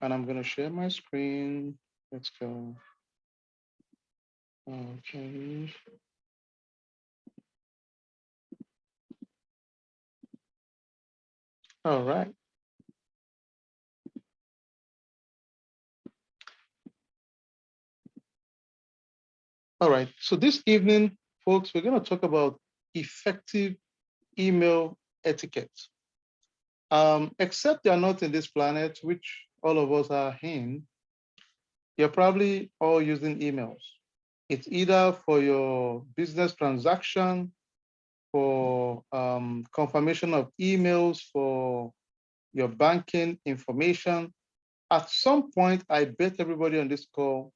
And I'm going to share my screen. Let's go. Okay. All right. All right. So this evening, folks, we're going to talk about effective email etiquette. Except you're not in this planet, which all of us are in, you're probably all using emails. It's either for your business transaction, for confirmation of emails, for your banking information. At some point, I bet everybody on this call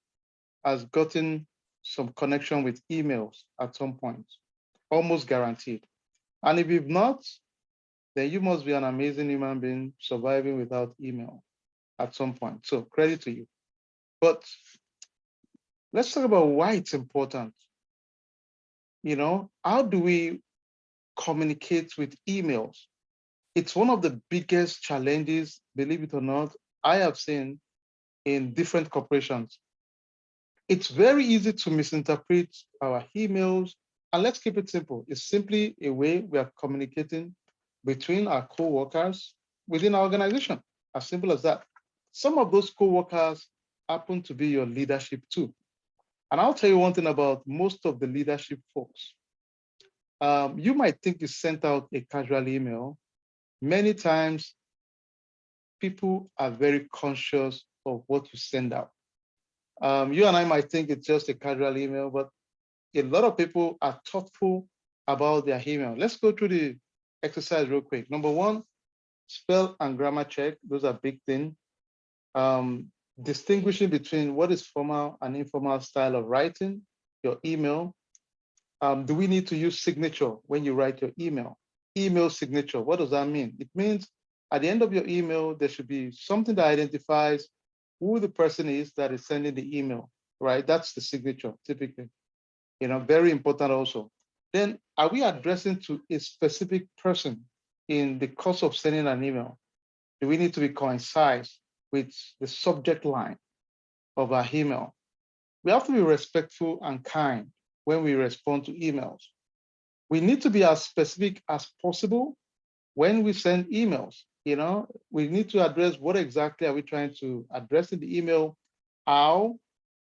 has gotten some connection with emails at some point, almost guaranteed. And if you've not, then you must be an amazing human being surviving without email at some point. So credit to you. But let's talk about why it's important. How do we communicate with emails? It's one of the biggest challenges, believe it or not, I have seen in different corporations. It's very easy to misinterpret our emails. And let's keep it simple. It's simply a way we are communicating between our co-workers within our organization. As simple as that. Some of those co-workers happen to be your leadership too. And I'll tell you one thing about most of the leadership folks. You might think you sent out a casual email. Many times, people are very conscious of what you send out. You and I might think it's just a casual email, but a lot of people are thoughtful about their email. Let's go through the exercise real quick. Number one, spell and grammar check. Those are big things. Distinguishing between what is formal and informal style of writing your email. Do we need to use signature when you write your email? Email signature, what does that mean? It means at the end of your email, there should be something that identifies who the person is that is sending the email, right? That's the signature, typically. Very important also. Then, are we addressing to a specific person in the course of sending an email? Do we need to be concise with the subject line of our email? We have to be respectful and kind when we respond to emails. We need to be as specific as possible when we send emails. We need to address what exactly are we trying to address in the email, how,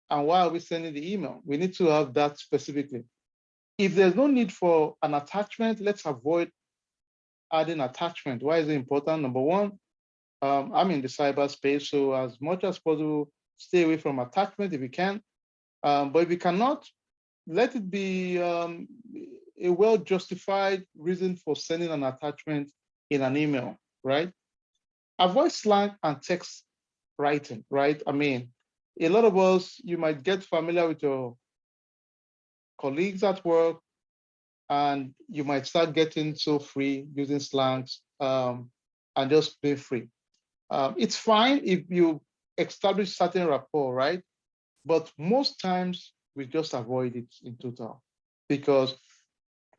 and why are we sending the email? We need to have that specifically. If there's no need for an attachment, let's avoid adding attachment. Why is it important? Number one, I'm in the cyberspace, so as much as possible, stay away from attachment if you can. But if you cannot, let it be a well-justified reason for sending an attachment in an email, right? Avoid slang and text writing, right? I mean, a lot of us, you might get familiar with your colleagues at work, and you might start getting so free using slangs and just being free. It's fine if you establish certain rapport, right? But most times we just avoid it in total because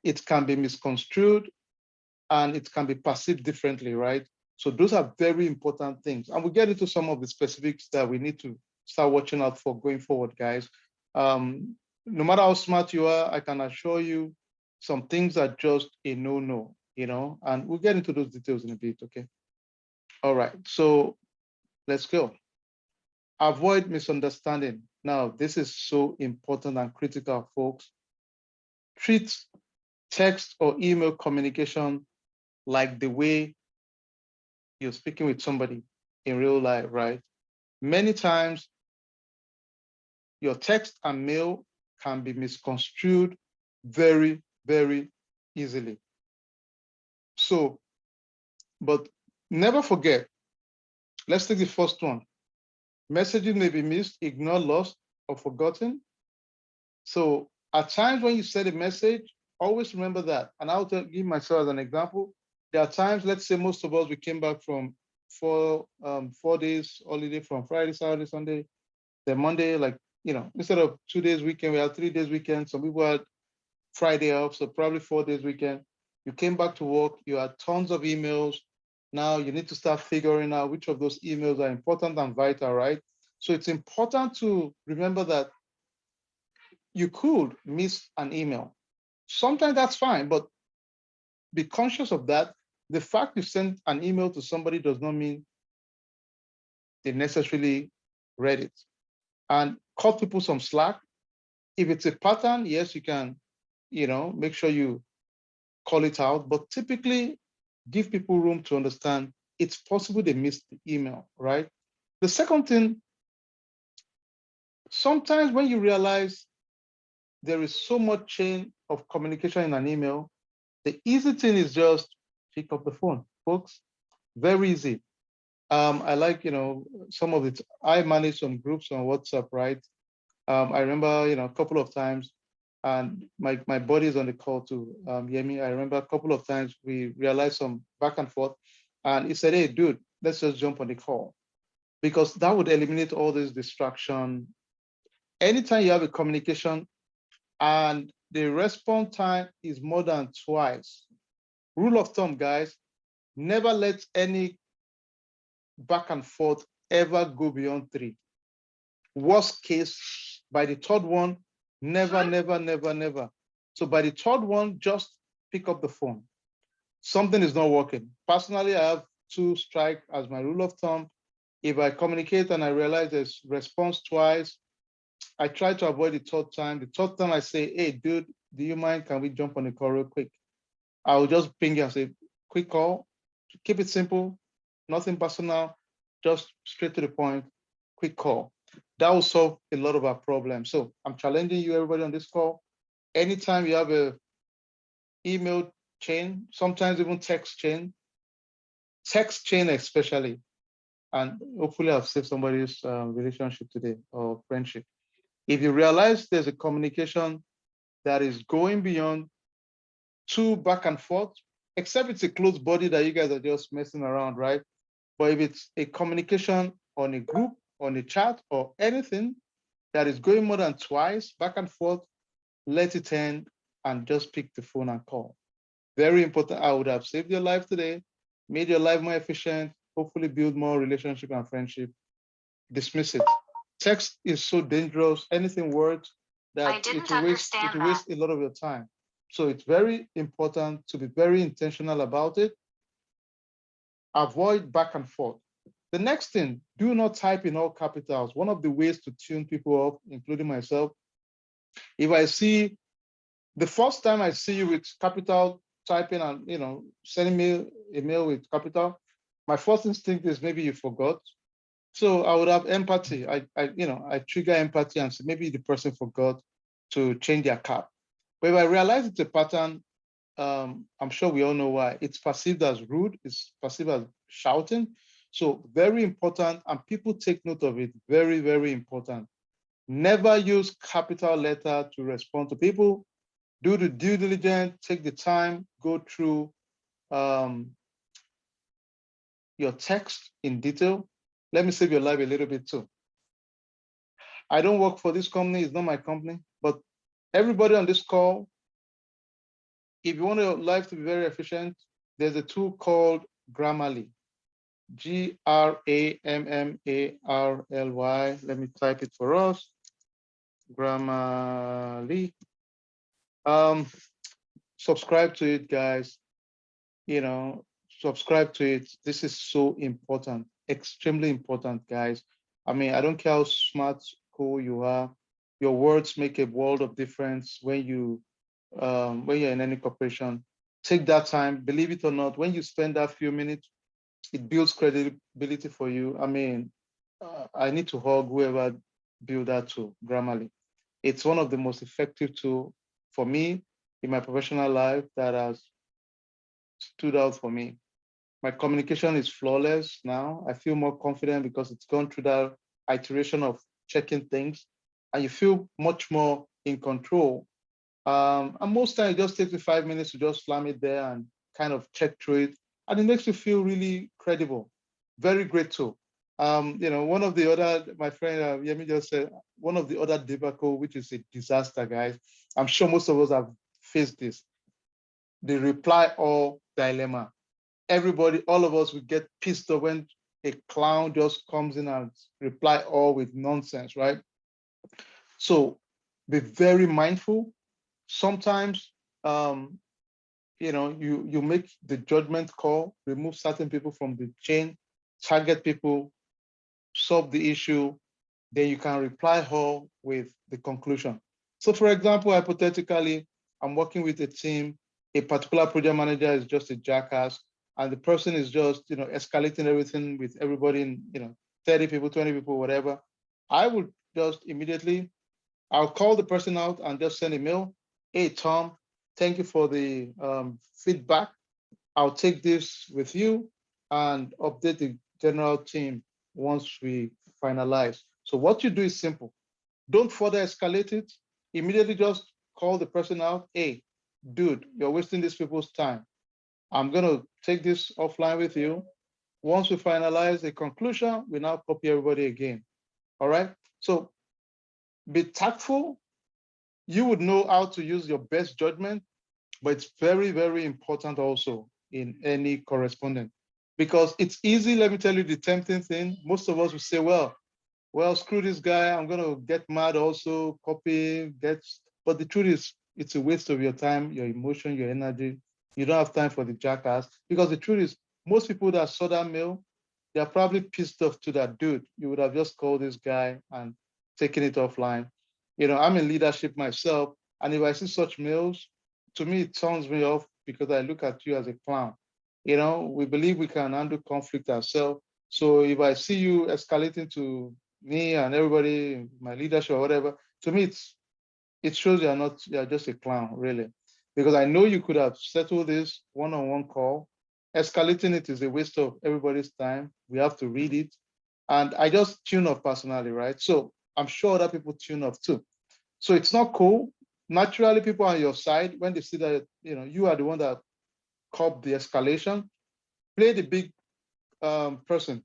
it can be misconstrued and it can be perceived differently, right? So those are very important things. And we'll get into some of the specifics that we need to start watching out for going forward, guys. No matter how smart you are, I can assure you some things are just a no-no, and we'll get into those details in a bit, okay? All right, so let's go. Avoid misunderstanding. Now, this is so important and critical, folks. Treat text or email communication like the way you're speaking with somebody in real life, right? Many times, your text and mail can be misconstrued very, very easily. So, but never forget, let's take the first one. Messages may be missed, ignored, lost, or forgotten. So at times when you send a message, always remember that. And I'll give myself as an example. There are times, let's say most of us, we came back from 4 days holiday from Friday, Saturday, Sunday, then Monday, like, instead of 2 days weekend, we had 3 days weekend. Some people had Friday off, so probably 4 days weekend. You came back to work, you had tons of emails, Now you need to start figuring out which of those emails are important and vital, right? So it's important to remember that you could miss an email. Sometimes that's fine, but be conscious of that. The fact you sent an email to somebody does not mean they necessarily read it. And cut people some slack. If it's a pattern, yes, you can, make sure you call it out, but typically give people room to understand it's possible they missed the email, right? The second thing, sometimes when you realize there is so much chain of communication in an email, the easy thing is just pick up the phone, folks. Very easy. I like, some of it. I manage some groups on WhatsApp, right? I remember, a couple of times, and my buddy is on the call too, Yemi. I remember a couple of times we realized some back and forth, and he said, "Hey, dude, let's just jump on the call," because that would eliminate all this distraction. Anytime you have a communication and the response time is more than twice, rule of thumb, guys, never let any back and forth ever go beyond 3. Worst case, by the third one, never, never, never, never. So by the third one, just pick up the phone. Something is not working. Personally, I have 2 strike as my rule of thumb. If I communicate and I realize there's response twice, I try to avoid the third time. The third time I say, "Hey, dude, do you mind? Can we jump on the call real quick?" I'll just ping you and say, "Quick call." Keep it simple, nothing personal, just straight to the point, quick call. That will solve a lot of our problems. So I'm challenging you, everybody on this call. Anytime you have a email chain, sometimes even text chain especially, and hopefully I've saved somebody's relationship today or friendship. If you realize there's a communication that is going beyond 2 back and forth, except it's a close body that you guys are just messing around, right? But if it's a communication on a group, on a chat, or anything that is going more than twice back and forth, let it end and just pick the phone and call. Very important. I would have saved your life today, made your life more efficient, hopefully build more relationship and friendship. Dismiss it. Text is so dangerous. Anything words that it will waste a lot of your time. So it's very important to be very intentional about it. Avoid back and forth. The next thing, do not type in all capitals. One of the ways to tune people off, including myself, if I see the first time I see you with capital typing and sending me a mail with capital, my first instinct is maybe you forgot. So I would have empathy. I trigger empathy and say maybe the person forgot to change their cap. But if I realize it's a pattern, I'm sure we all know why. It's perceived as rude, it's perceived as shouting. So very important, and people take note of it. Very, very important. Never use capital letter to respond to people. Do the due diligence, take the time, go through your text in detail. Let me save your life a little bit too. I don't work for this company, it's not my company, but everybody on this call, if you want your life to be very efficient, there's a tool called Grammarly. Grammarly. Let me type it for us. Grammarly. Subscribe to it, guys. Subscribe to it. This is so important, extremely important, guys. I mean, I don't care how smart, cool you are. Your words make a world of difference when you're in any corporation. Take that time. Believe it or not, when you spend that few minutes, it builds credibility for you. I mean, I need to hug whoever built that tool, Grammarly. It's one of the most effective tools for me in my professional life that has stood out for me. My communication is flawless now. I feel more confident because it's gone through that iteration of checking things, and you feel much more in control. And most times it just takes me 5 minutes to just slam it there and kind of check through it. And it makes you feel really credible. Very great tool. One of the other, my friend Yemi just said, one of the other debacle, which is a disaster, guys. I'm sure most of us have faced this. The reply all dilemma. everybody, all of us, would get pissed off when a clown just comes in and reply all with nonsense, right? So be very mindful. Sometimes, um, you make the judgment call, remove certain people from the chain, target people, solve the issue, then you can reply all with the conclusion. So for example, hypothetically, I'm working with a team, a particular project manager is just a jackass, and the person is just, escalating everything with everybody in, 30 people, 20 people, whatever. I would just immediately, I'll call the person out and just send a mail. Hey, Tom, thank you for the feedback. I'll take this with you and update the general team once we finalize. So what you do is simple. Don't further escalate it. Immediately just call the person out. Hey, dude, you're wasting these people's time. I'm going to take this offline with you. Once we finalize the conclusion, we now copy everybody again. All right. So be tactful. You would know how to use your best judgment, but it's very, very important also in any correspondence because it's easy. Let me tell you the tempting thing. Most of us will say, well, screw this guy. I'm going to get mad also, copy, but the truth is it's a waste of your time, your emotion, your energy. You don't have time for the jackass because the truth is most people that saw that mail, they're probably pissed off to that dude. You would have just called this guy and taken it offline. I'm in leadership myself. And if I see such mails, to me, it turns me off because I look at you as a clown. We believe we can handle conflict ourselves. So if I see you escalating to me and everybody, my leadership or whatever, to me, it shows you're just a clown, really. Because I know you could have settled this one-on-one call. Escalating it is a waste of everybody's time. We have to read it. And I just tune off personally, right? So I'm sure other people tune off too. So it's not cool. Naturally, people on your side, when they see that, you are the one that caught the escalation, play the big person,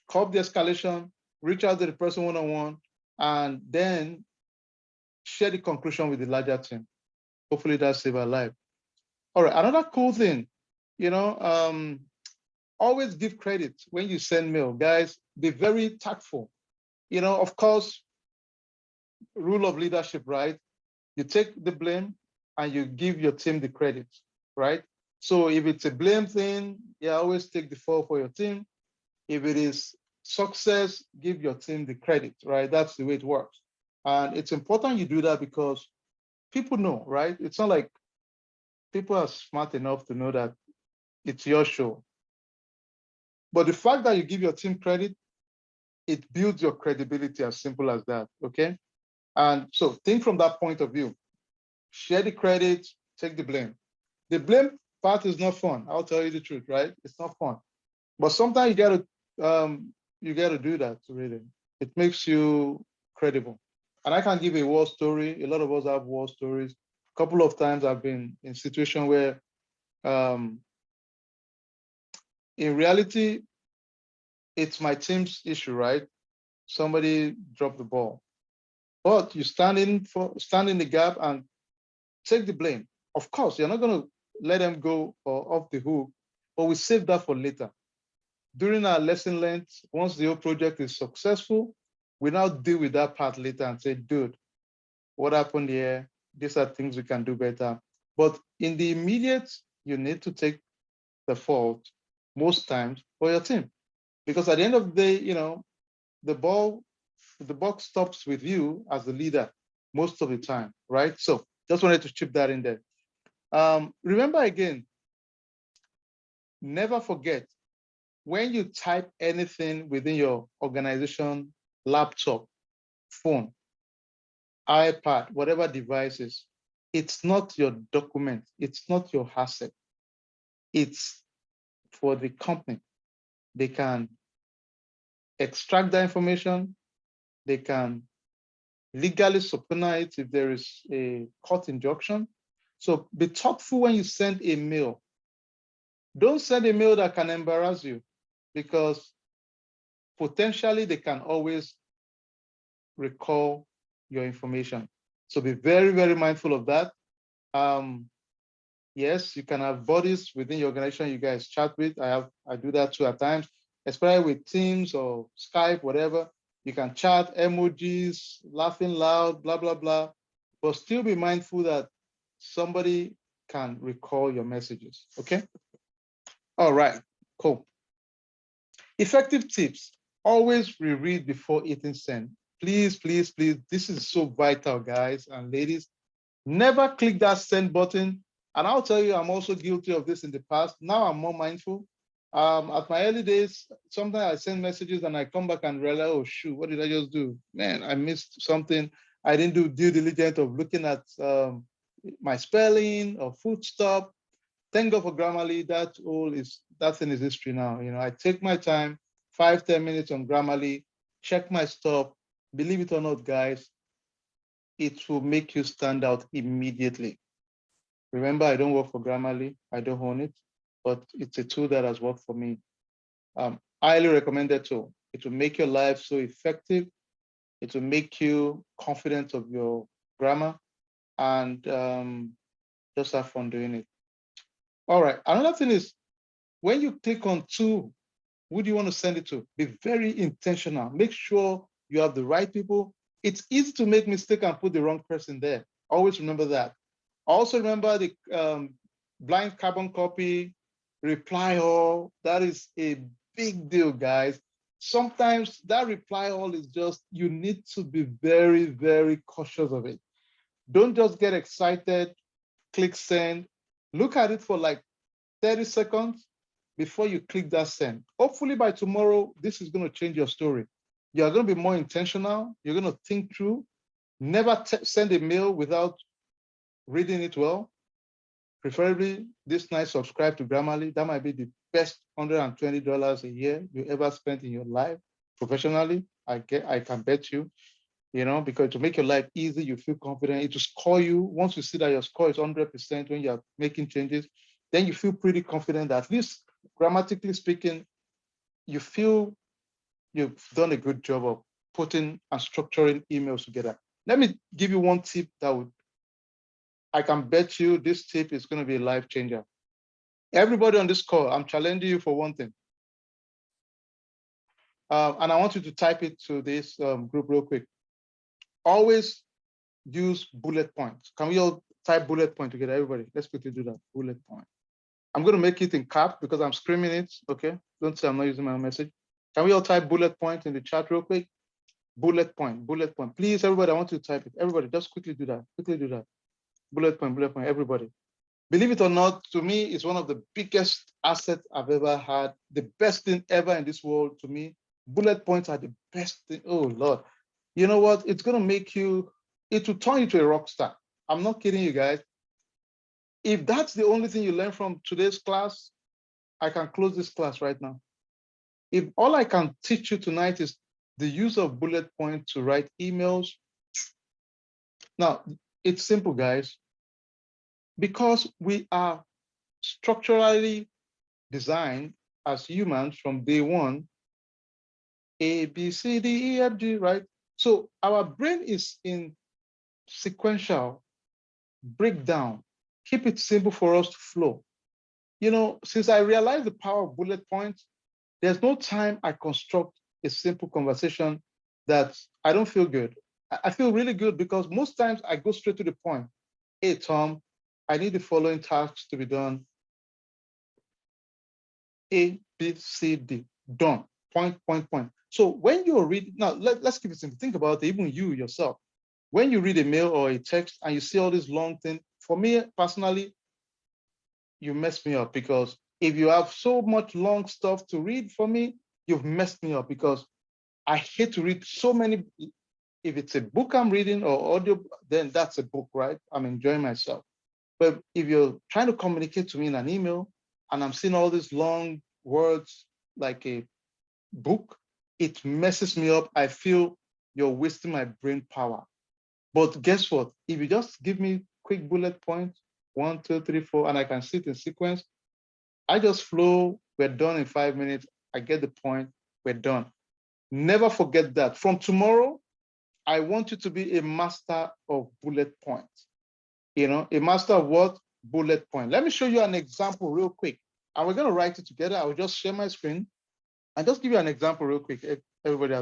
cop the escalation, reach out to the person one-on-one, and then share the conclusion with the larger team. Hopefully that save a life. All right, another cool thing, always give credit when you send mail. Guys, be very tactful. Of course, rule of leadership, right? You take the blame and you give your team the credit, right? So if it's a blame thing, yeah, always take the fall for your team. If it is success, give your team the credit, right? That's the way it works. And it's important you do that because people know, right? It's not like people are smart enough to know that it's your show. But the fact that you give your team credit, it builds your credibility, as simple as that, okay? And so think from that point of view. Share the credit, take the blame. The blame part is not fun. I'll tell you the truth, right? It's not fun. But sometimes you gotta do that really. It makes you credible. And I can give a war story. A lot of us have war stories. A couple of times I've been in situations where um, in reality, it's my team's issue, right? Somebody dropped the ball. But you stand in the gap and take the blame. Of course, you're not gonna let them go or off the hook, but we save that for later. During our lesson learned, once the whole project is successful, we now deal with that part later and say, dude, what happened here? These are things we can do better. But in the immediate, you need to take the fault most times for your team. Because at the end of the day, the buck stops with you as the leader most of the time, right? So just wanted to chip that in there. Remember again, never forget when you type anything within your organization, laptop, phone, iPad, whatever devices, it's not your document, it's not your asset, it's for the company. They can extract that information, they can legally subpoena it if there is a court injunction. So be thoughtful when you send a mail. Don't send a mail that can embarrass you because potentially they can always recall your information. So be very, very mindful of that. Yes, you can have buddies within your organization you guys chat with. I do that too at times, especially with Teams or Skype, whatever. You can chat, emojis, laughing loud, blah, blah, blah. But still be mindful that somebody can recall your messages. Okay. All right. Cool. Effective tips. Always reread before hitting send. Please, please, please. This is so vital, guys and ladies. Never click that send button. And I'll tell you, I'm also guilty of this in the past. Now I'm more mindful. At my early days, sometimes I send messages and I come back and realize, oh shoot, what did I just do? Man, I missed something. I didn't do due diligence of looking at my spelling or full stop. Thank God for Grammarly. That thing is history now. I take my time, 5-10 minutes on Grammarly, check my stuff. Believe it or not, guys, it will make you stand out immediately. Remember, I don't work for Grammarly. I don't own it, but it's a tool that has worked for me. Highly recommended tool. It will make your life so effective. It will make you confident of your grammar, and just have fun doing it. All right. Another thing is, when you click on to, who do you want to send it to? Be very intentional. Make sure you have the right people. It's easy to make mistake and put the wrong person there. Always remember that. Also remember the blind carbon copy, reply all. That is a big deal, guys. Sometimes that reply all is just, you need to be very, very cautious of it. Don't just get excited, click send. Look at it for like 30 seconds before you click that send. Hopefully by tomorrow, this is going to change your story. You're going to be more intentional. You're going to think through. Never send a mail without reading it well. Preferably this night, subscribe to Grammarly. That might be the best $120 a year you ever spent in your life professionally. I can bet you, because to make your life easy, you feel confident. It will score you. Once you see that your score is 100% when you're making changes, then you feel pretty confident that, at least grammatically speaking, you feel you've done a good job of putting and structuring emails together. Let me give you one tip I can bet you this tip is going to be a life changer. Everybody on this call, I'm challenging you for one thing. And I want you to type it to this group real quick. Always use bullet points. Can we all type bullet point together, everybody? Let's quickly do that. Bullet point. I'm going to make it in cap because I'm screaming it. Okay. Don't say I'm not using my own message. Can we all type bullet point in the chat real quick? Bullet point, bullet point. Please, everybody, I want you to type it. Everybody, just quickly do that. Quickly do that. Bullet point, everybody. Believe it or not, to me, it's one of the biggest assets I've ever had. The best thing ever in this world to me. Bullet points are the best thing. Oh, Lord. You know what? It's going to make you, it will turn you to a rock star. I'm not kidding you guys. If that's the only thing you learn from today's class, I can close this class right now. If all I can teach you tonight is the use of bullet points to write emails. Now, it's simple, guys. Because we are structurally designed as humans from day one, A, B, C, D, E, F, G, right? So our brain is in sequential breakdown. Keep it simple for us to flow. Since I realized the power of bullet points, there's no time I construct a simple conversation that I don't feel good. I feel really good because most times I go straight to the point. Hey, Tom, I need the following tasks to be done. A, B, C, D, done. Point, point, point. So when you're reading, now let's keep it simple. Think about it, even you yourself. When you read a mail or a text and you see all this long thing, for me personally, you mess me up, because if you have so much long stuff to read for me, you've messed me up, because I hate to read so many. If it's a book I'm reading or audio, then that's a book, right? I'm enjoying myself. But if you're trying to communicate to me in an email and I'm seeing all these long words like a book, it messes me up. I feel you're wasting my brain power. But guess what? If you just give me quick bullet points, 1, 2, 3, 4, and I can sit in sequence, I just flow. We're done in 5 minutes. I get the point. We're done. Never forget that. From tomorrow, I want you to be a master of bullet points. A master of what? bullet point. Let me show you an example real quick. And we're going to write it together. I will just share my screen and just give you an example real quick, everybody,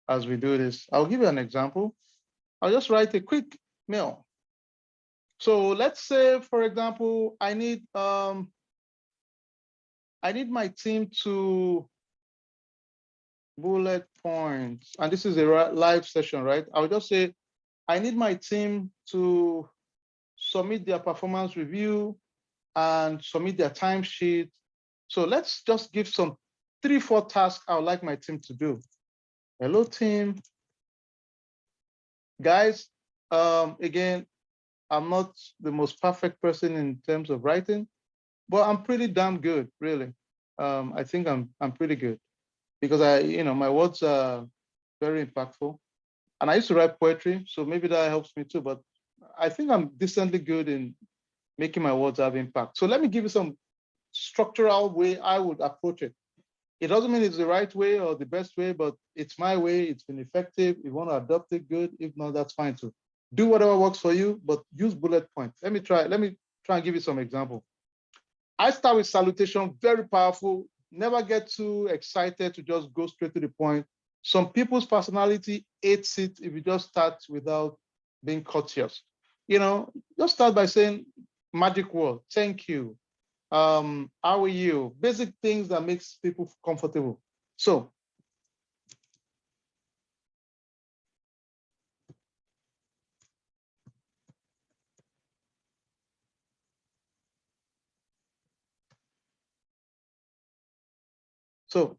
as we do this. I'll give you an example. I'll just write a quick mail. So let's say, for example, I need my team to bullet points, and this is a live session, right? I'll just say, I need my team to submit their performance review and submit their timesheet. So let's just give some 3-4 tasks I would like my team to do. Hello, team. Guys, again, I'm not the most perfect person in terms of writing, but I'm pretty damn good, really. I think I'm pretty good because my words are very impactful. And I used to write poetry, so maybe that helps me too, but I think I'm decently good in making my words have impact. So let me give you some structural way I would approach it. It doesn't mean it's the right way or the best way, but it's my way. It's been effective. If you want to adopt it, good. If not, that's fine too. Do whatever works for you, but use bullet points. Let me try and give you some example. I start with salutation, very powerful. Never get too excited to just go straight to the point. Some people's personality hates it if you just start without being courteous. Just start by saying magic word, thank you. How are you? Basic things that makes people comfortable. So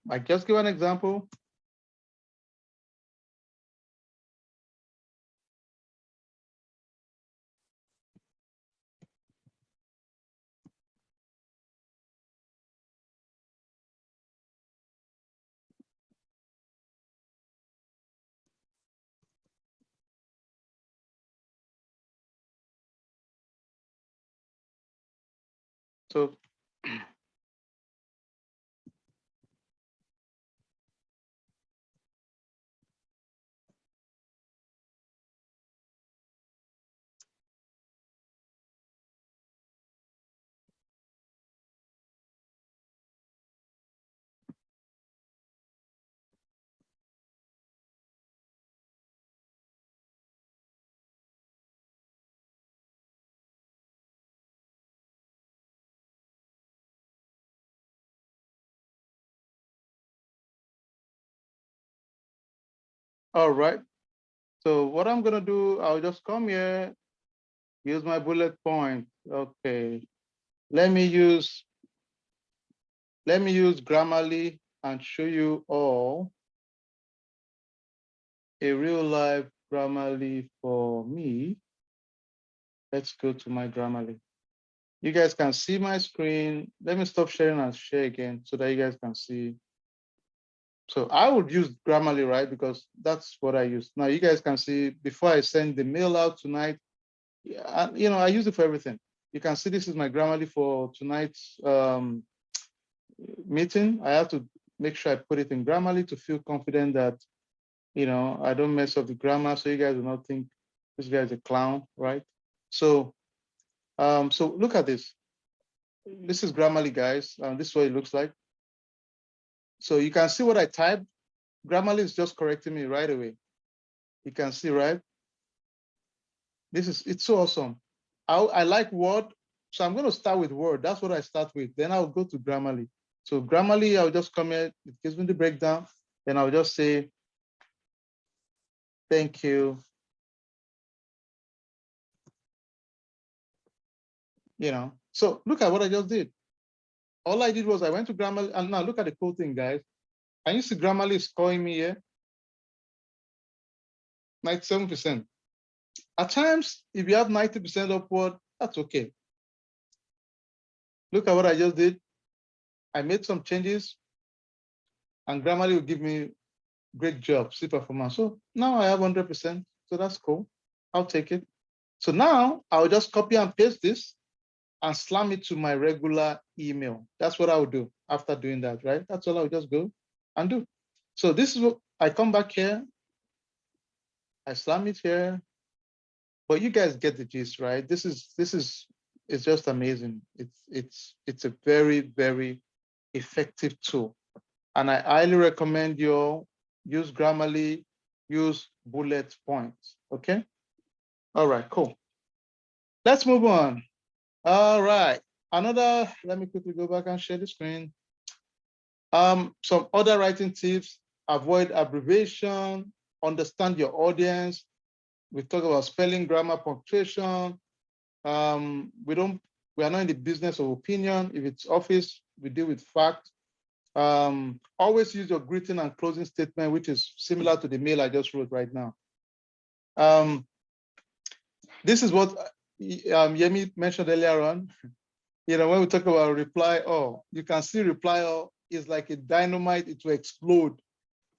I just give an example. So all right. So what I'm gonna do, I'll just come here, use my bullet point. Okay. Let me use Grammarly and show you all a real life Grammarly for me. Let's go to my Grammarly. You guys can see my screen. Let me stop sharing and share again so that you guys can see. So I would use Grammarly, right? Because that's what I use. Now you guys can see before I send the mail out tonight, I use it for everything. You can see this is my Grammarly for tonight's meeting. I have to make sure I put it in Grammarly to feel confident that, I don't mess up the grammar so you guys will not think this guy is a clown, right? So, so look at this. This is Grammarly, guys. This is what it looks like. So you can see what I typed. Grammarly is just correcting me right away. You can see, right? It's so awesome. I like Word, so I'm going to start with Word. That's what I start with. Then I'll go to Grammarly. So Grammarly, I'll just come here. It gives me the breakdown. Then I'll just say, thank you. So look at what I just did. All I did was I went to Grammarly, and now look at the cool thing, guys. Can you see Grammarly is scoring me here? 97%. At times, if you have 90% upward, that's okay. Look at what I just did. I made some changes, and Grammarly will give me great job, see performance. So now I have 100%, so that's cool. I'll take it. So now I'll just copy and paste this and slam it to my regular email. That's what I would do after doing that, right? That's all I would just go and do. So this is what I come back here, I slam it here, but you guys get the gist, right? This is it's just amazing. It's a very, very effective tool. And I highly recommend you all use Grammarly, use bullet points. Okay. All right, cool. Let's move on. All right. Let me quickly go back and share the screen. Some other writing tips: avoid abbreviation, understand your audience. We talk about spelling, grammar, punctuation. We are not in the business of opinion. If it's office, we deal with fact. Always use your greeting and closing statement, which is similar to the mail I just wrote right now. This is what Yemi mentioned earlier on. When we talk about reply all, you can see reply all is like a dynamite, it will explode.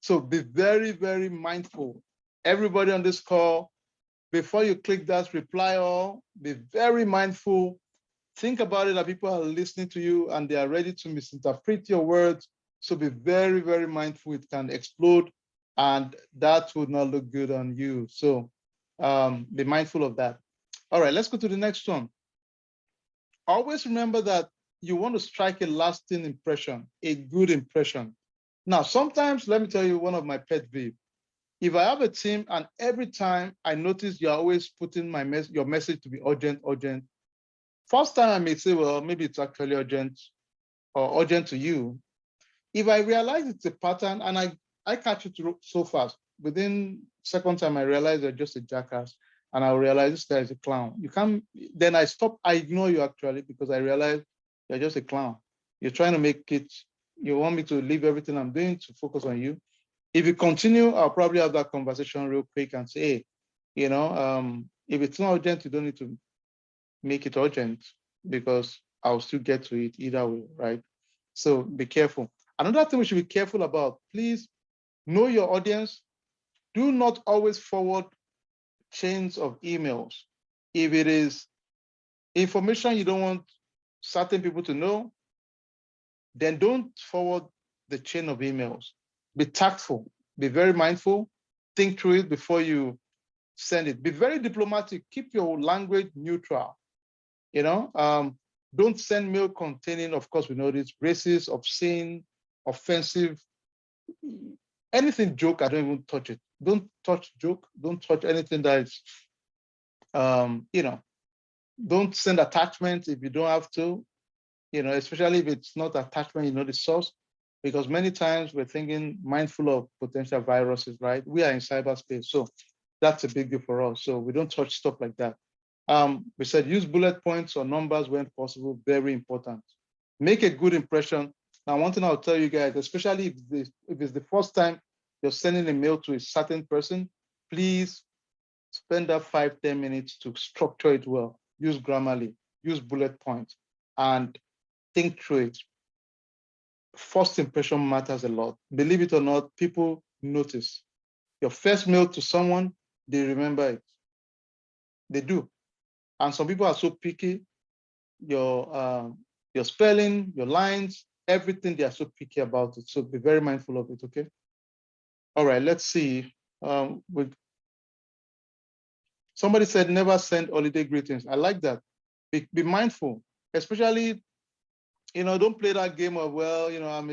So be very, very mindful. Everybody on this call, before you click that reply all, be very mindful. Think about it that people are listening to you and they are ready to misinterpret your words. So be very, very mindful. It can explode and that would not look good on you. So be mindful of that. All right, let's go to the next one. Always remember that you want to strike a lasting impression, a good impression. Now, sometimes, let me tell you one of my pet peeves. If I have a team and every time I notice you're always putting your message to be urgent, urgent, first time I may say, well, maybe it's actually urgent or urgent to you. If I realize it's a pattern and I catch it so fast, within second time I realize you're just a jackass and I realize this guy is a clown. Then I ignore you actually because I realize you're just a clown. You're trying to make it, you want me to leave everything I'm doing to focus on you. If you continue, I'll probably have that conversation real quick and say, hey, if it's not urgent, you don't need to make it urgent because I'll still get to it either way, right? So be careful. Another thing we should be careful about, please know your audience. Do not always forward chains of emails. If it is information you don't want certain people to know, then don't forward the chain of emails. Be tactful, be very mindful, think through it before you send it. Be very diplomatic, keep your language neutral. Don't send mail containing, of course, we know this, racist, obscene, offensive, anything joke, I don't even touch it. Don't touch joke, don't touch anything that is, don't send attachments if you don't have to, especially if it's not attachment, the source, because many times we're thinking mindful of potential viruses, right? We are in cyberspace, so that's a big deal for us. So we don't touch stuff like that. We said use bullet points or numbers when possible, very important. Make a good impression. Now, one thing I'll tell you guys, especially if it's the first time you're sending a mail to a certain person, please spend that 5-10 minutes to structure it well. Use Grammarly, use bullet points, and think through it. First impression matters a lot. Believe it or not, people notice. Your first mail to someone, they remember it. They do. And some people are so picky, your spelling, your lines, everything, they are so picky about it. So be very mindful of it, okay? All right, let's see. Somebody said never send holiday greetings. I like that. Be mindful, especially, don't play that game of, well, I'm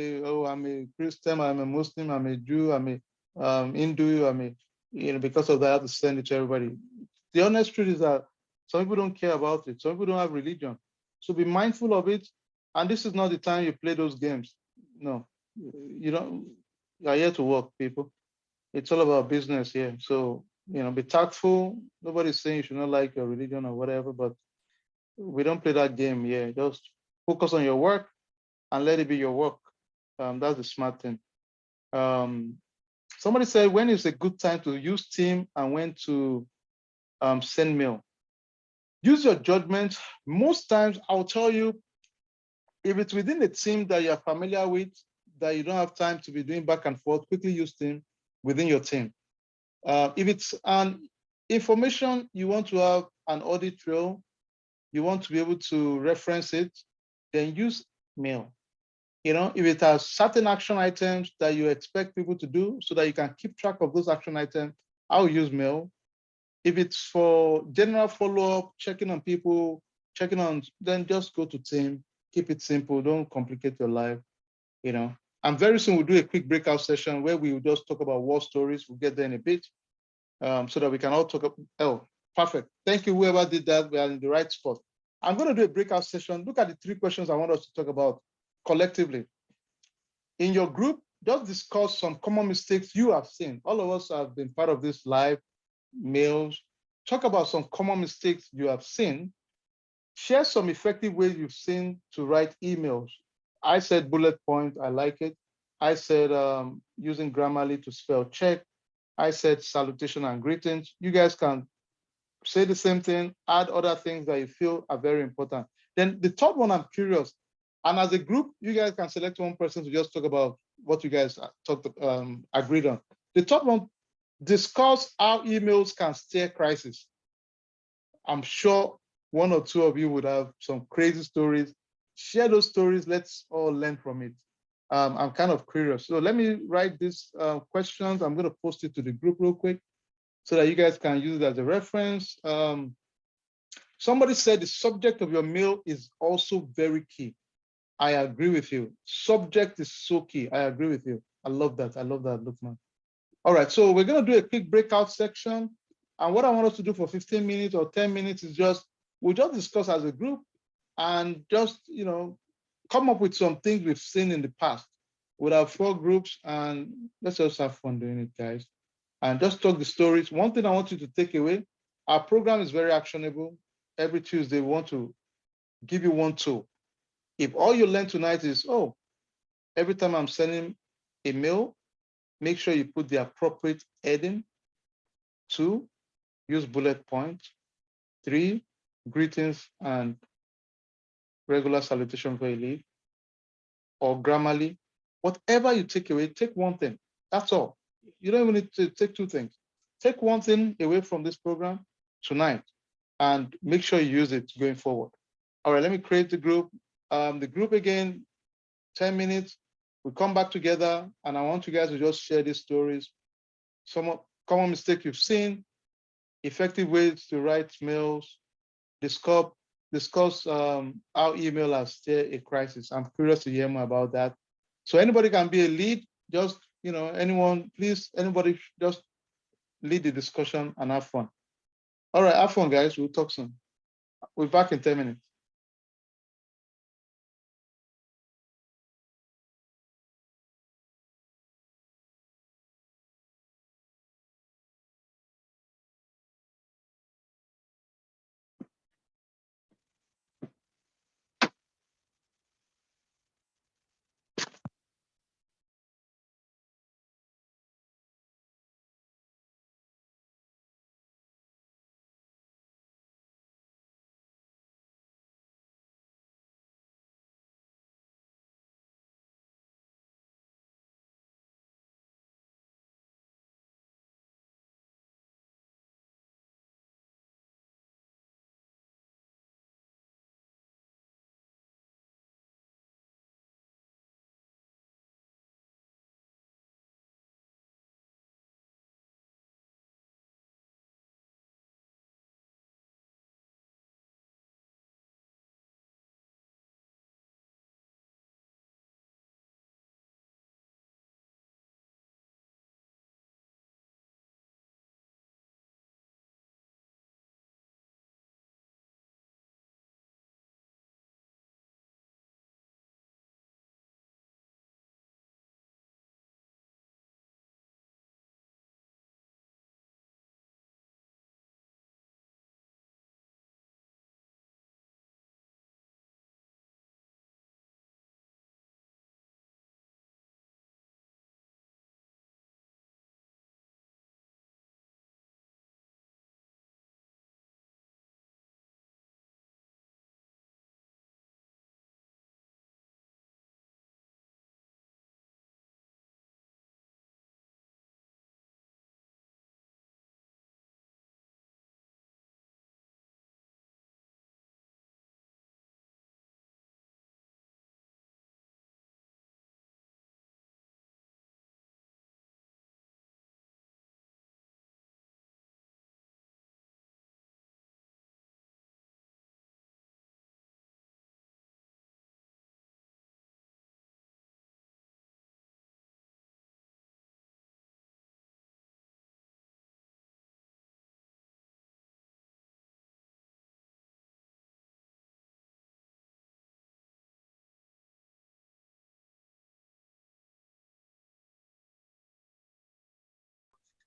a Christian, I'm a Muslim, I'm a Jew, I'm a Hindu, because of that, I have to send it to everybody. The honest truth is that some people don't care about it. Some people don't have religion. So be mindful of it. And this is not the time you play those games. No, you are here to work, people. It's all about business here. So, be tactful. Nobody's saying you should not like your religion or whatever, but we don't play that game here. Just focus on your work and let it be your work. That's the smart thing. Somebody said, when is a good time to use team and when to send mail? Use your judgment. Most times, I'll tell you, if it's within the team that you're familiar with, that you don't have time to be doing back and forth, quickly use team within your team. If it's an information you want to have an audit trail, you want to be able to reference it, then use mail. If it has certain action items that you expect people to do so that you can keep track of those action items, I'll use mail. If it's for general follow-up, checking on people, checking on, then just go to team, keep it simple, don't complicate your life, you know. And very soon we'll do a quick breakout session where we will just talk about war stories. We'll get there in a bit, so that we can all talk. Oh, perfect. Thank you, whoever did that. We are in the right spot. I'm going to do a breakout session. Look at the 3 questions I want us to talk about collectively. In your group, just discuss some common mistakes you have seen. All of us have been part of this live mails. Talk about some common mistakes you have seen. Share some effective ways you've seen to write emails. I said bullet point, I like it. I said using Grammarly to spell check. I said salutation and greetings. You guys can say the same thing, add other things that you feel are very important. Then the third one, I'm curious. And as a group, you guys can select one person to just talk about what you guys agreed on. The third one, discuss how emails can steer crisis. I'm sure 1 or 2 of you would have some crazy stories. Share those stories. Let's all learn from it. I'm kind of curious. So let me write these questions. I'm going to post it to the group real quick so that you guys can use it as a reference. Somebody said the subject of your mail is also very key. I agree with you. Subject is so key. I agree with you. I love that. I love that, Lukman. All right, so we're going to do a quick breakout section. And what I want us to do for 15 minutes or 10 minutes is we'll just discuss as a group and just, come up with some things we've seen in the past. We'll have 4 groups and let's just have fun doing it, guys. And just talk the stories. One thing I want you to take away, our program is very actionable. Every Tuesday, we want to give you one tool. If all you learn tonight is, oh, every time I'm sending a mail, make sure you put the appropriate heading. 2, use bullet points. 3, greetings and regular salutation before you leave. Or Grammarly. Whatever you take away, take one thing. That's all. You don't even need to take 2 things. Take one thing away from this program tonight and make sure you use it going forward. All right, let me create the group. The group again, 10 minutes. We come back together and I want you guys to just share these stories. Some common mistakes you've seen, effective ways to write mails, discuss how email has steered a crisis. I'm curious to hear more about that. So anybody can be a lead, just, anyone, please, anybody just lead the discussion and have fun. All right, have fun, guys. We'll talk soon. We're back in 10 minutes.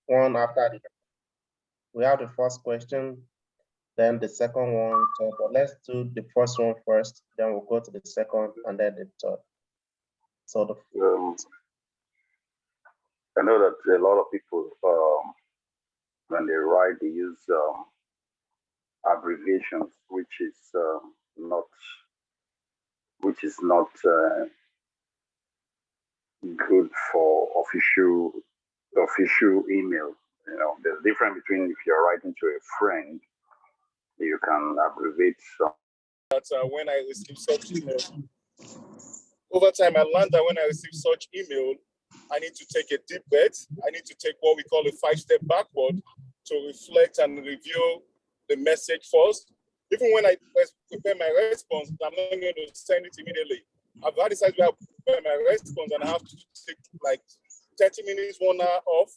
one after the. We have the first question, then the second one. But let's do the first one first, then we'll go to the second and then the third. So the I know that a lot of people, when they write, they use abbreviations, which is not good for official email. You know, there's a difference between if you're writing to a friend, you can abbreviate some. That when I receive such email, over time I learned that when I receive such email, I need to take a deep breath. I need to take what we call a 5-step backward to reflect and review the message first. Even when I prepare my response, I'm not going to send it immediately. I've got decided where I prepare my response and I have to take like 30 minutes, 1 hour off,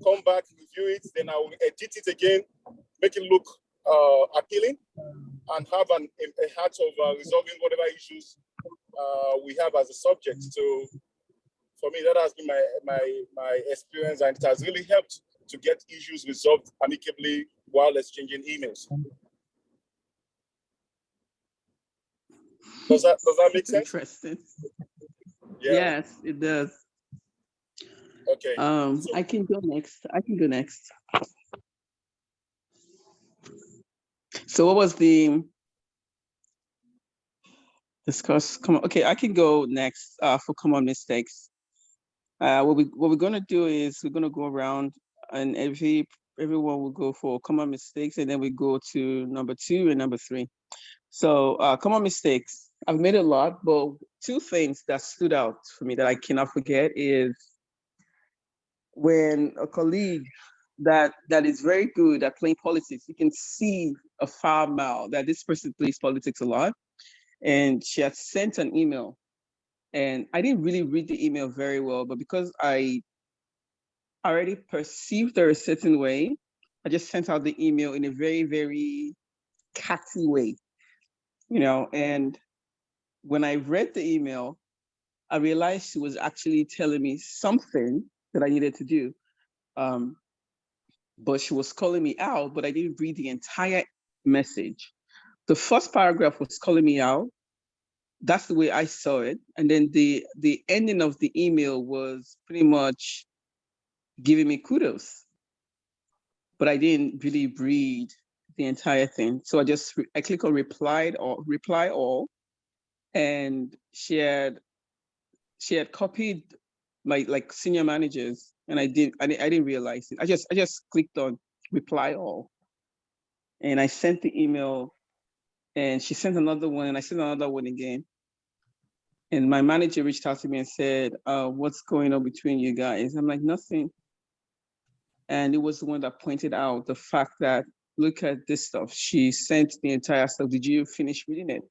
come back, review it, then I will edit it again, make it look appealing, and have a heart of resolving whatever issues we have as a subject. So for me, that has been my experience, and it has really helped to get issues resolved amicably while exchanging emails. Does that make sense? Interesting. Yeah. Yes, it does. Okay. So, I can go next. So what was the discuss? Okay, I can go next for common mistakes. What we're gonna do is we're gonna go around and everyone will go for common mistakes, and then we go to number 2 and number 3. So common mistakes, I've made a lot, but 2 things that stood out for me that I cannot forget is when a colleague that is very good at playing politics, you can see a foul mouth that this person plays politics a lot, and she had sent an email, and I didn't really read the email very well, but because I already perceived her a certain way, I just sent out the email in a very, very catty way, you know. And when I read the email, I realized she was actually telling me something that I needed to do. But she was calling me out, but I didn't read the entire message. The first paragraph was calling me out. That's the way I saw it. And then the ending of the email was pretty much giving me kudos, but I didn't really read the entire thing. So I click on reply all, and she had copied my like senior managers, and I didn't realize it. I just clicked on reply all, and I sent the email, and she sent another one, and I sent another one again. And my manager reached out to me and said, what's going on between you guys? I'm like, nothing. And it was the one that pointed out the fact that, look at this stuff. She sent the entire stuff. Did you finish reading it?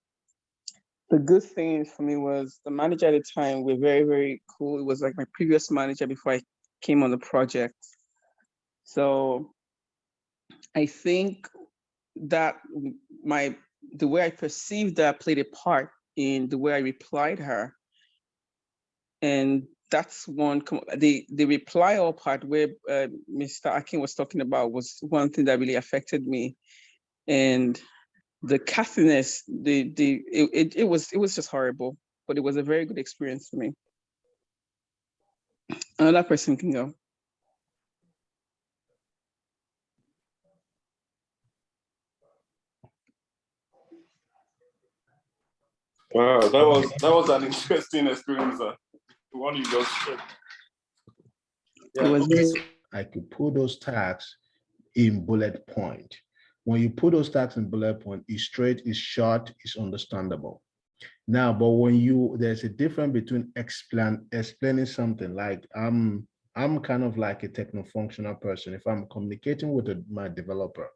The good thing for me was the manager at the time were very, very cool. It was like my previous manager before I came on the project. So I think that the way I perceived that played a part in the way I replied her. And that's one, the reply all part where Mr. Akin was talking about was one thing that really affected me. And the cattiness, it was just horrible, but it was a very good experience for me. Another person can go. Wow, that was an interesting experience. The one you just shared. Yeah, it was okay. I could put those tags in bullet point. When you put those tags in bullet point, it's straight, it's short, it's understandable. Now, but when there's a difference between explaining something. Like I'm kind of like a techno-functional person. If I'm communicating with my developer,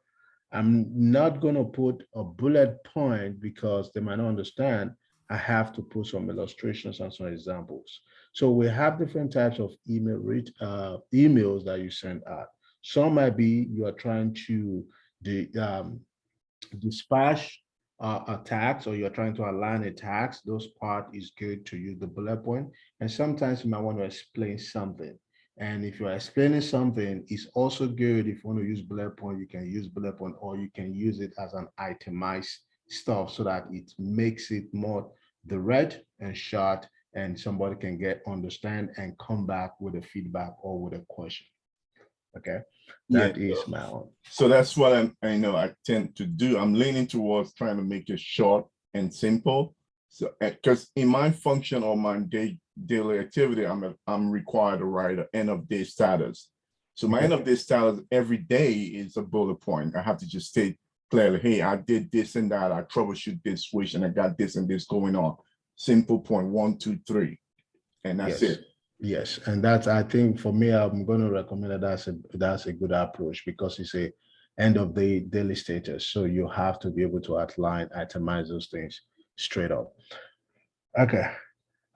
I'm not going to put a bullet point because they might not understand. I have to put some illustrations and some examples. So we have different types of emails that you send out. Some might be you are trying to dispatch a tax, or you're trying to align a tax. Those part is good to use the bullet point. And sometimes you might want to explain something. And if you're explaining something, it's also good if you want to use bullet point, you can use bullet point, or you can use it as an itemized stuff so that it makes it more direct and short, and somebody can understand and come back with a feedback or with a question. Okay, that Yeah. is my own. So that's what I tend to do. I'm leaning towards trying to make it short and simple. So, because in my function or my daily activity, I'm required to write an end of day status. So my end of day status every day is a bullet point. I have to just state clearly, hey, I did this and that. I troubleshoot this switch and I got this and this going on. Simple point, 1, 2, 3, and that's Yes. it. Yes, and that's, I think for me, I'm going to recommend that that's a good approach, because it's a end of the daily status. So you have to be able to outline, itemize those things straight up. Okay.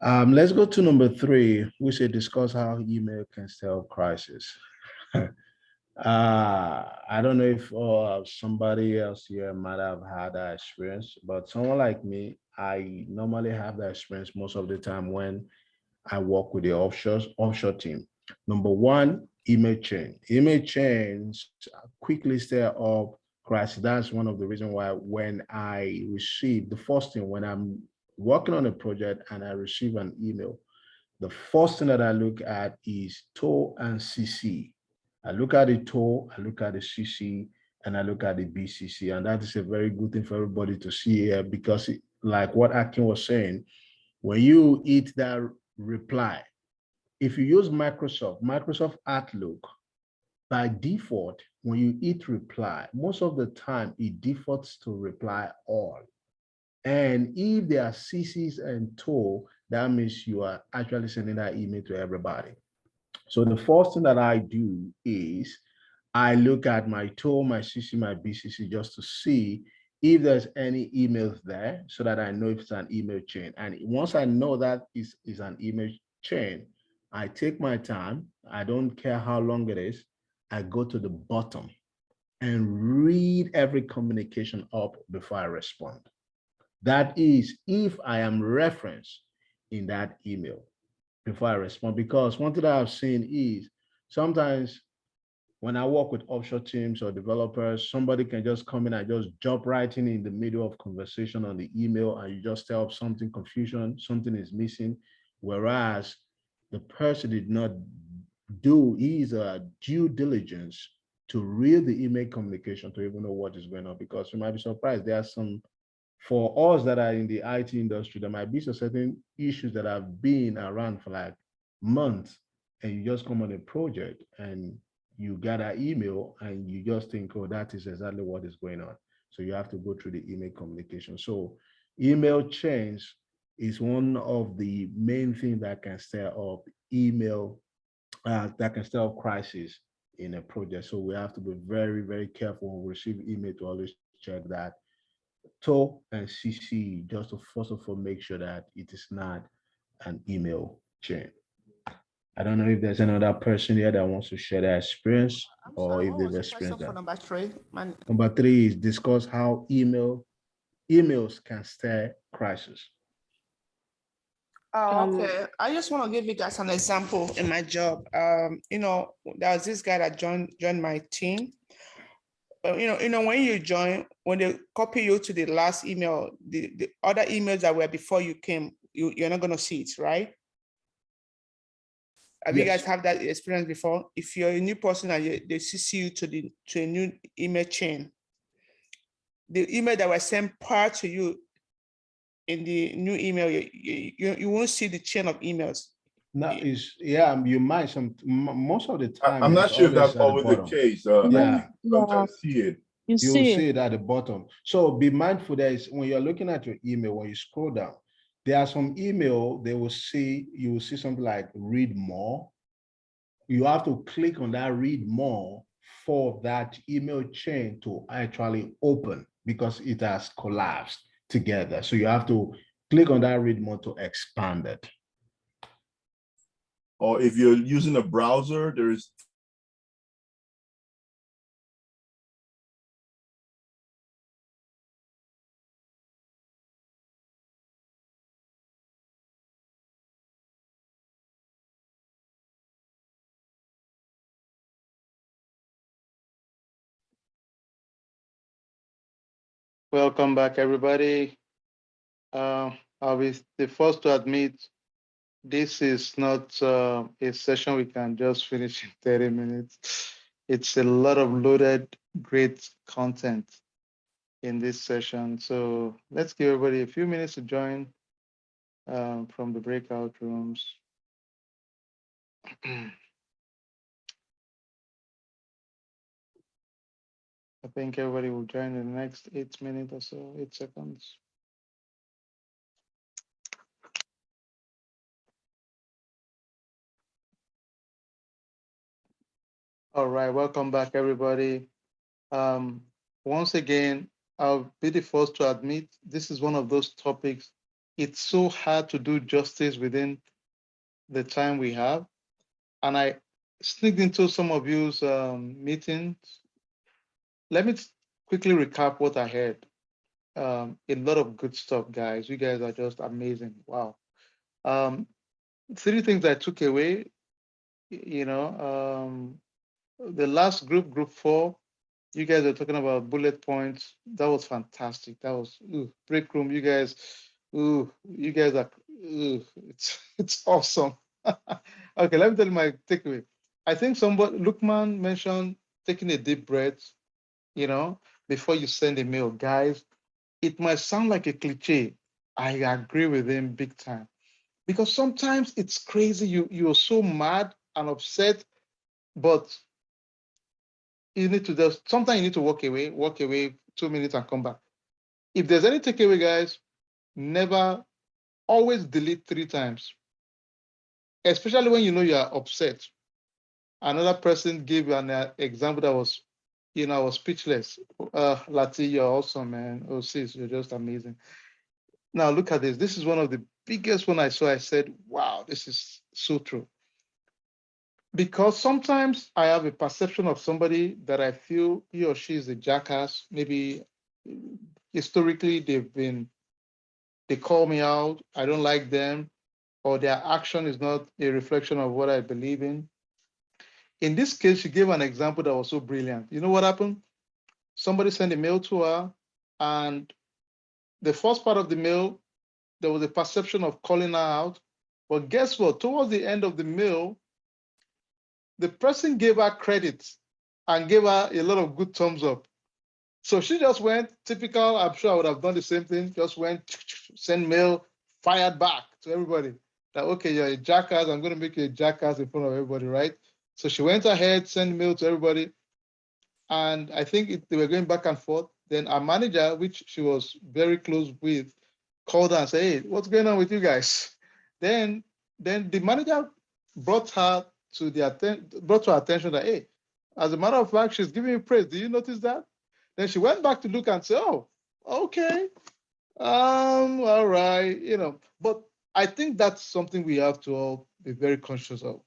Let's go to number 3. We say discuss how email can sell crisis. I don't know if somebody else here might have had that experience, but someone like me, I normally have that experience most of the time when I work with the offshore team. Number 1, email chain. Email chains quickly stir up crisis. That's one of the reasons why when I receive the first thing, when I'm working on a project and I receive an email, the first thing that I look at is TOR and CC. I look at the TOR, I look at the CC, and I look at the BCC. And that is a very good thing for everybody to see here, because like what Akin was saying, when you hit that reply, if you use Microsoft Outlook, by default, when you hit reply, most of the time it defaults to reply all. And if there are CCs and TOR, that means you are actually sending that email to everybody. So the first thing that I do is I look at my TOR, my CC, my BCC, just to see if there's any emails there, so that I know if it's an email chain. And once I know that is an email chain, I take my time. I don't care how long it is. I go to the bottom and read every communication up before I respond. That is, if I am referenced in that email before I respond. Because one thing that I've seen is sometimes when I work with offshore teams or developers, somebody can just come in and just jump right in the middle of conversation on the email, and you just tell something confusion, something is missing, whereas the person did not do his due diligence to read the email communication to even know what is going on. Because you might be surprised, there are some, for us that are in the IT industry, there might be certain issues that have been around for like months, and you just come on a project and you get an email and you just think, oh, that is exactly what is going on. So you have to go through the email communication. So email chains is one of the main things that can stir up email, that can stir up crisis in a project. So we have to be very, very careful when we receive email to always check that TOR and CC, just to first of all make sure that it is not an email chain. I don't know if there's another person here that wants to share their experience, or if they've experienced that. Number 3. Number 3 is discuss how emails can stir crisis. Okay, I just want to give you guys an example in my job. There was this guy that joined my team. When you join, when they copy you to the last email, the other emails that were before you came, you're not going to see it, right? Have you guys had that experience before? If you're a new person and they CC you to a new email chain, the email that was sent prior to you in the new email, you won't see the chain of emails. No, you might most of the time. I'm not sure if that's always the case. Yeah, sometimes see it. You'll see it at the bottom. So be mindful that when you're looking at your email, when you scroll down, there are some email you will see something like read more. You have to click on that read more for that email chain to actually open, because it has collapsed together. So you have to click on that read more to expand it. Or if you're using a browser, there's Welcome back, everybody. I'll be the first to admit this is not a session we can just finish in 30 minutes. It's a lot of loaded, great content in this session. So let's give everybody a few minutes to join from the breakout rooms. I think everybody will join in the next 8 minutes or so, 8 seconds. All right, welcome back, everybody. Once again, I'll be the first to admit this is one of those topics. It's so hard to do justice within the time we have. And I sneaked into some of you's meetings. Let me quickly recap what I heard. A lot of good stuff, guys. You guys are just amazing. Wow. 3 things I took away, you know, the last group, group 4, you guys are talking about bullet points. That was fantastic. That was break room. You guys are, it's awesome. Okay, let me tell you my takeaway. I think Lukman mentioned taking a deep breath, you know, before you send a mail. Guys, it might sound like a cliche. I agree with him big time. Because sometimes it's crazy. You're so mad and upset, but you need to sometimes you need to walk away 2 minutes and come back. If there's any takeaway, guys, never, always delete 3 times, especially when you know you are upset. Another person gave an example that was, I was speechless. Lati, you're awesome, man. Oh, sis, you're just amazing. Now look at this. This is one of the biggest one I saw. I said, wow, this is so true. Because sometimes I have a perception of somebody that I feel he or she is a jackass. Maybe historically they call me out, I don't like them, or their action is not a reflection of what I believe in. In this case, she gave an example that was so brilliant. You know what happened? Somebody sent a mail to her, and the first part of the mail, there was a perception of calling her out. But guess what? Towards the end of the mail, the person gave her credit and gave her a lot of good thumbs up. So she just went, typical, I'm sure I would have done the same thing, just went, send mail, fired back to everybody. That, okay, you're a jackass, I'm gonna make you a jackass in front of everybody, right? So she went ahead, sent mail to everybody. And I think they were going back and forth. Then our manager, which she was very close with, called her and said, hey, what's going on with you guys? Then the manager brought her to her attention that, hey, as a matter of fact, she's giving you praise. Do you notice that? Then she went back to look and say, oh, okay. All right, but I think that's something we have to all be very conscious of,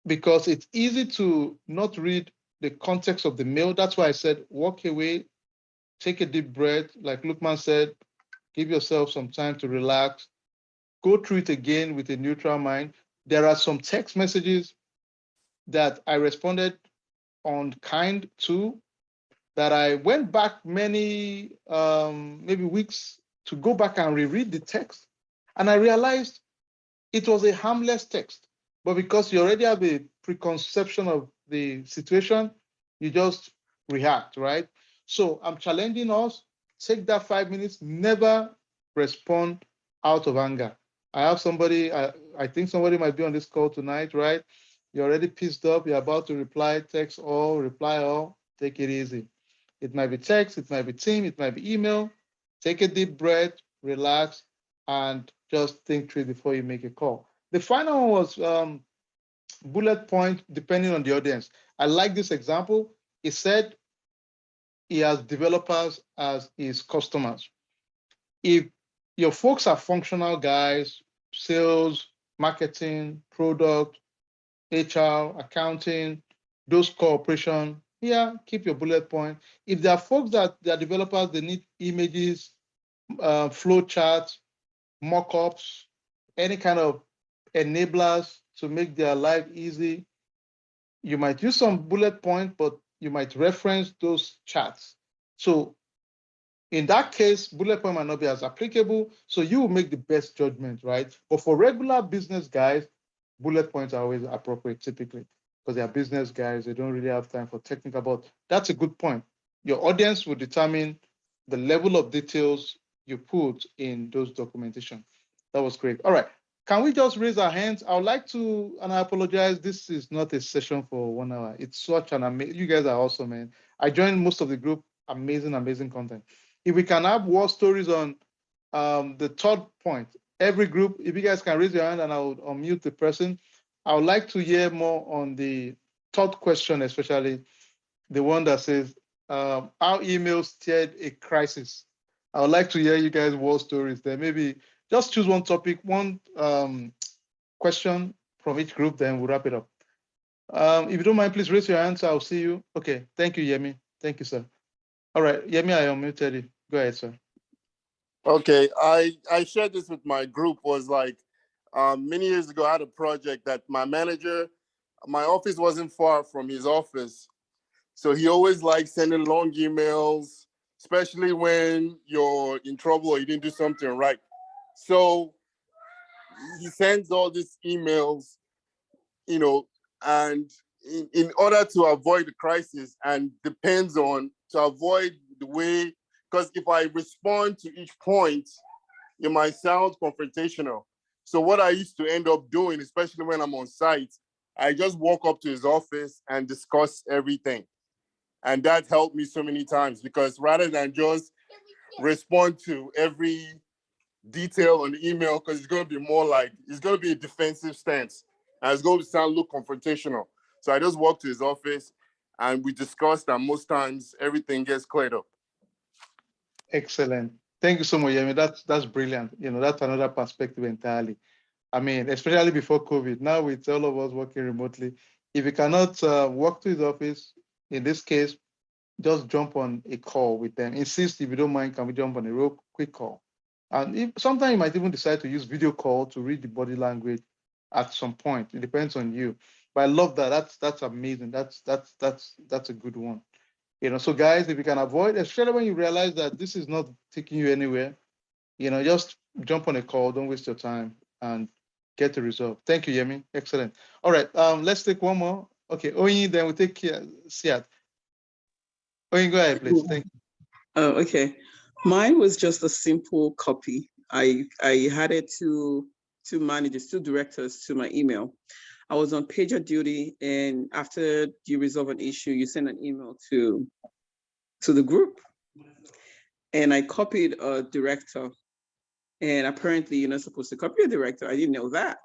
because it's easy to not read the context of the mail. That's why I said, walk away, take a deep breath. Like Lukman said, give yourself some time to relax, go through it again with a neutral mind. There are some text messages that I responded on kind to, that I went back many, maybe weeks, to go back and reread the text. And I realized it was a harmless text, but because you already have a preconception of the situation, you just react, right? So I'm challenging us, take that 5 minutes, never respond out of anger. I have somebody, I think somebody might be on this call tonight, right? You're already pissed off, you're about to reply, text all, reply all, take it easy. It might be text, it might be team, it might be email. Take a deep breath, relax, and just think through before you make a call. The final one was bullet point, depending on the audience. I like this example. He said he has developers as his customers. If your folks are functional guys, sales, marketing, product, HR, accounting, those cooperation, yeah, keep your bullet point. If there are folks that they are developers, they need images, flow charts, mock-ups, any kind of enablers to make their life easy. You might use some bullet point, but you might reference those charts. So In that case, bullet point might not be as applicable, so you will make the best judgment, right? But for regular business guys, bullet points are always appropriate typically because they are business guys. They don't really have time for technical, but that's a good point. Your audience will determine the level of details you put in those documentation. That was great. All right. Can we just raise our hands? I would like to, and I apologize, this is not a session for 1 hour. It's such an amazing, you guys are awesome, man. I joined most of the group, amazing, amazing content. If we can have war stories on the third point, every group, if you guys can raise your hand and I'll unmute the person. I would like to hear more on the third question, especially the one that says, how email steered a crisis. I would like to hear you guys' war stories there. Maybe just choose one topic, one question from each group, then we'll wrap it up. If you don't mind, please raise your hands. I'll see you. Okay, thank you, Yemi. Thank you, sir. All right, Yemi, I unmuted you. Go ahead, sir. Okay, I shared this with my group. Was like many years ago, I had a project that my manager, my office wasn't far from his office. So he always liked sending long emails, especially when you're in trouble or you didn't do something right. So he sends all these emails, you know, and in order to avoid the crisis, and depends on to avoid the way, because if I respond to each point, it might sound confrontational. So what I used to end up doing, especially when I'm on site, I just walk up to his office and discuss everything. And that helped me so many times, because rather than just respond to every detail on the email, because it's going to be more like, it's going to be a defensive stance and it's going to look confrontational. So I just walked to his office and we discussed, and most times everything gets cleared up. Excellent. Thank you so much, Yemi. That's brilliant. You know, that's another perspective entirely. I mean, especially before COVID, now with all of us working remotely, if you cannot walk to his office, in this case, just jump on a call with them. Insist, if you don't mind, can we jump on a real quick call? And sometimes you might even decide to use video call to read the body language at some point. It depends on you. But I love that. That's amazing. That's a good one. You know, so guys, if you can avoid, especially when you realize that this is not taking you anywhere, you know, just jump on a call. Don't waste your time and get the result. Thank you, Yemi. Excellent. All right, let's take one more. Okay, Oyin, then we'll take Siat. Oyin, go ahead, please. Thank you. Oh, okay. Mine was just a simple copy. I had it to managers, to directors, to my email. I was on pager duty, and after you resolve an issue, you send an email to the group. And I copied a director. And apparently you're not supposed to copy a director. I didn't know that.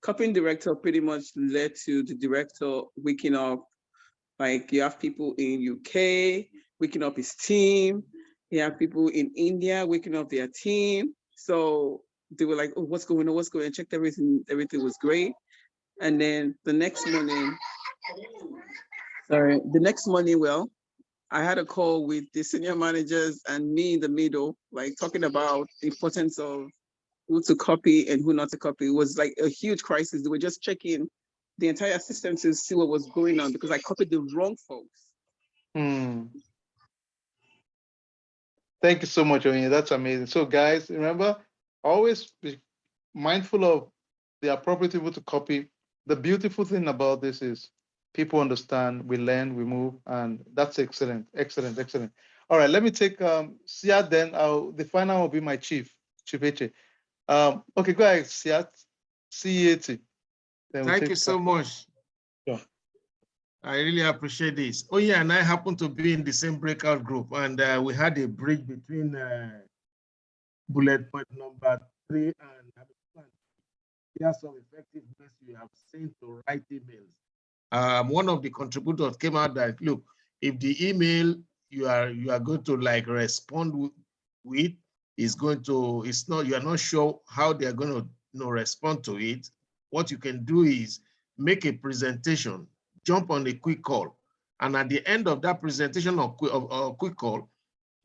Copying director pretty much led to the director waking up. Like, you have people in UK waking up his team. You have people in India waking up their team. So they were like, oh, what's going on? What's going on? Checked everything. Everything was great. And then the next morning, well, I had a call with the senior managers and me in the middle, like talking about the importance of who to copy and who not to copy. It was like a huge crisis. They were just checking the entire system to see what was going on because I copied the wrong folks. Thank you so much, Oyin. That's amazing. So guys, remember, always be mindful of the appropriate people to copy. The beautiful thing about this is people understand, we learn, we move, and that's excellent, excellent, excellent. All right, let me take Siat then. The final will be my chief Eche. Okay, go ahead, Siat, CET. Thank you so much. Sure. I really appreciate this. Oh yeah, and I happen to be in the same breakout group, and we had a bridge between bullet point number 3 and there are some effectiveness you have seen to write emails. One of the contributors came out that, look, if the email you are going to like respond with is going to, you are not sure how they are going to respond to it, what you can do is make a presentation, jump on a quick call, and at the end of that presentation or quick call,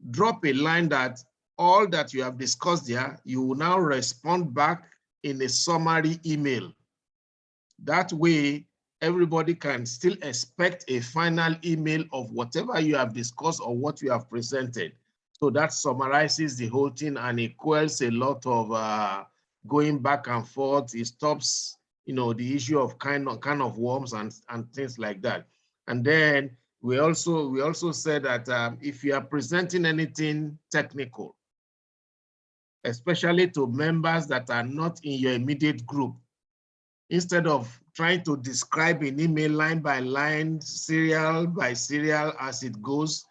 drop a line that all that you have discussed there, you will now respond back in a summary email. That way, everybody can still expect a final email of whatever you have discussed or what you have presented. So that summarizes the whole thing, and it quells a lot of going back and forth. It stops, the issue of kind of worms and things like that. And then we also said that if you are presenting anything technical, especially to members that are not in your immediate group, instead of trying to describe an email line by line, serial by serial as it goes,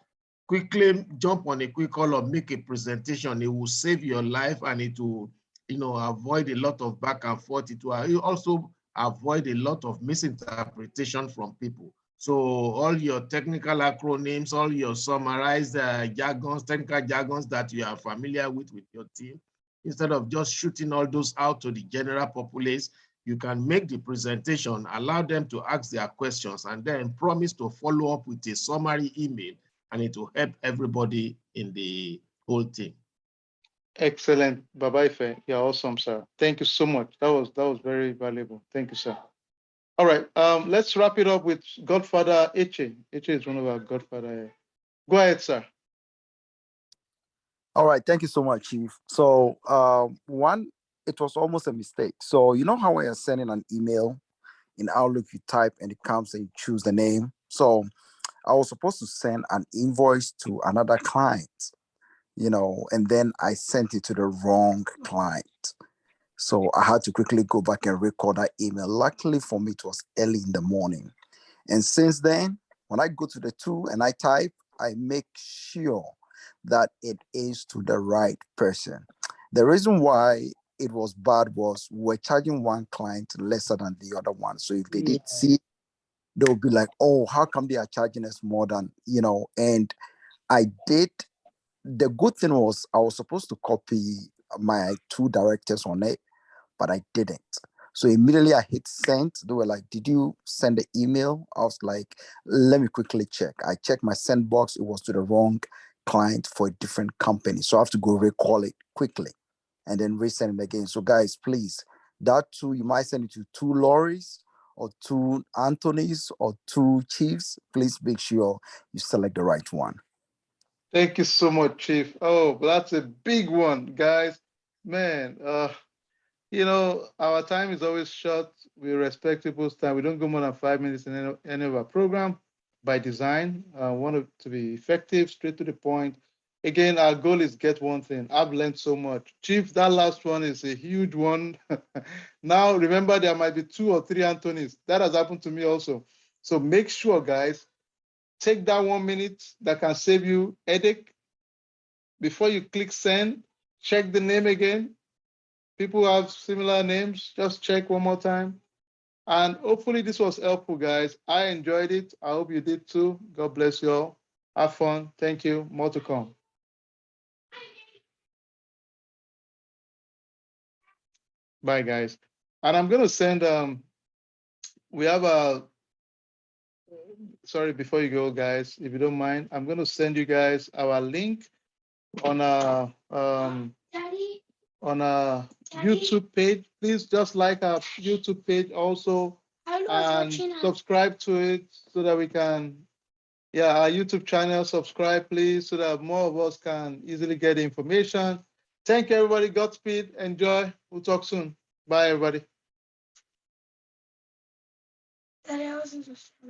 quickly jump on a quick call or make a presentation. It will save your life, and it will, avoid a lot of back and forth. It will also avoid a lot of misinterpretation from people. So all your technical acronyms, all your summarized jargons, technical jargons that you are familiar with your team, instead of just shooting all those out to the general populace, you can make the presentation, allow them to ask their questions, and then promise to follow up with a summary email, and it will help everybody in the whole thing. Excellent, Baba Ife. You're awesome, sir. Thank you so much. That was very valuable. Thank you, sir. All right, let's wrap it up with Godfather Eche. Eche is one of our Godfather here. Go ahead, sir. All right, thank you so much, Chief. So one, it was almost a mistake. So you know how when you're sending an email in Outlook, you type and it comes and you choose the name. So I was supposed to send an invoice to another client, and then I sent it to the wrong client. So I had to quickly go back and record that email. Luckily for me, it was early in the morning. And since then, when I go to the tool and I type, I make sure that it is to the right person. The reason why it was bad was we're charging one client lesser than the other one. So if they did see, they'll be like, oh, how come they are charging us more than, and I did. The good thing was I was supposed to copy my two directors on it, but I didn't. So immediately I hit send. They were like, did you send the email? I was like, let me quickly check. I checked my send box. It was to the wrong client for a different company. So I have to go recall it quickly and then resend it again. So guys, please, that too, you might send it to 2 Lauries or 2 Anthonys or 2 Chiefs. Please make sure you select the right one. Thank you so much, Chief. Oh, that's a big one, guys. Man, our time is always short. We respect people's time. We don't go more than 5 minutes in any of our program by design. I want it to be effective, straight to the point. Again, our goal is get one thing. I've learned so much. Chief, that last one is a huge one. Now, remember, there might be 2 or 3 Anthonys. That has happened to me also. So make sure, guys, take that 1 minute that can save you headache. Before you click send, check the name again. People have similar names. Just check one more time. And hopefully this was helpful, guys. I enjoyed it. I hope you did too. God bless you all. Have fun. Thank you. More to come. Bye, guys. And I'm going to send, we have a, sorry, before you go, guys, if you don't mind, I'm going to send you guys our link on a YouTube page. Please just like our YouTube page also and subscribe to it so that we can, our YouTube channel, subscribe please, so that more of us can easily get information. Thank you, everybody. Godspeed. Enjoy. We'll talk soon. Bye, everybody.